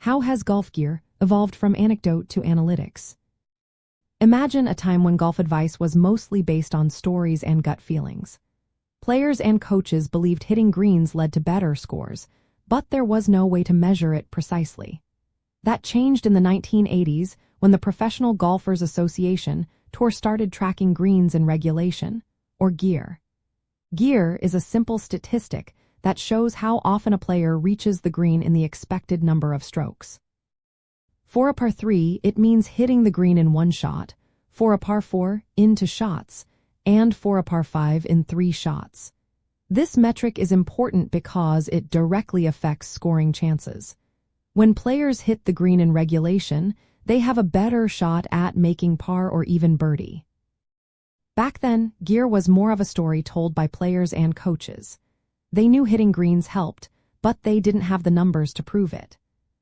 How has golf gear evolved from anecdote to analytics? Imagine a time when golf advice was mostly based on stories and gut feelings. Players and coaches believed hitting greens led to better scores, but there was no way to measure it precisely. That changed in the 1980s when the Professional Golfers Association Tour started tracking greens in regulation, or GIR. GIR is a simple statistic that shows how often a player reaches the green in the expected number of strokes. For a par 3, it means hitting the green in one shot, for a par 4, in 2 shots, and for a par 5 in 3 shots. This metric is important because it directly affects scoring chances. When players hit the green in regulation, they have a better shot at making par or even birdie. Back then, GIR was more of a story told by players and coaches. They knew hitting greens helped, but they didn't have the numbers to prove it.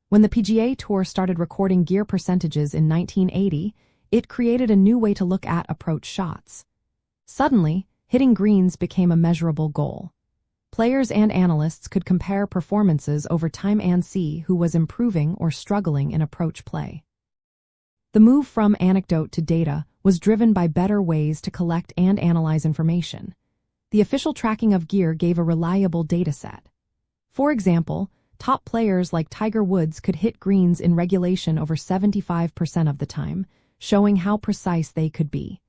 When the PGA Tour started recording GIR percentages in 1980, it created a new way to look at approach shots. Suddenly, hitting greens became a measurable goal. Players and analysts could compare performances over time and see who was improving or struggling in approach play. The move from anecdote to data was driven by better ways to collect and analyze information. The official tracking of GIR gave a reliable data set. For example, top players like Tiger Woods could hit greens in regulation over 75% of the time, showing how precise they could be.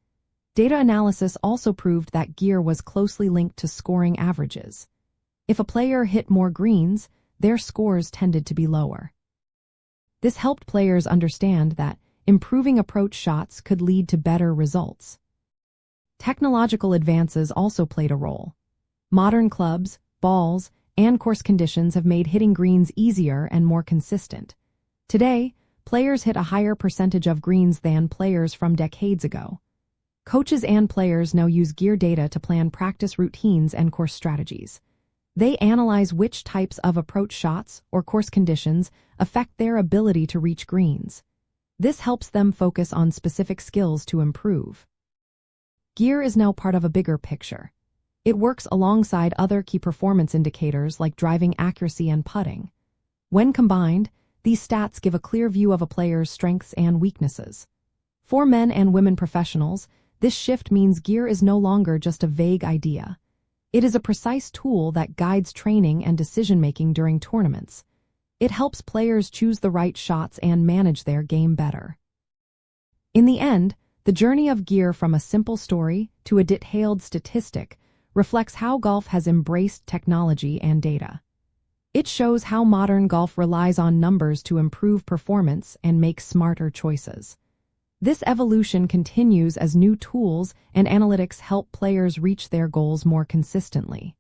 Data analysis also proved that GIR was closely linked to scoring averages. If a player hit more greens, their scores tended to be lower. This helped players understand that improving approach shots could lead to better results. Technological advances also played a role. Modern clubs, balls, and course conditions have made hitting greens easier and more consistent. Today, players hit a higher percentage of greens than players from decades ago. Coaches and players now use GIR data to plan practice routines and course strategies. They analyze which types of approach shots or course conditions affect their ability to reach greens. This helps them focus on specific skills to improve. GIR is now part of a bigger picture. It works alongside other key performance indicators like driving accuracy and putting. When combined, these stats give a clear view of a player's strengths and weaknesses. For men and women professionals, this shift means GIR is no longer just a vague idea. It is a precise tool that guides training and decision-making during tournaments. It helps players choose the right shots and manage their game better. In the end, the journey of GIR from a simple story to a detailed statistic reflects how golf has embraced technology and data. It shows how modern golf relies on numbers to improve performance and make smarter choices. This evolution continues as new tools and analytics help players reach their goals more consistently.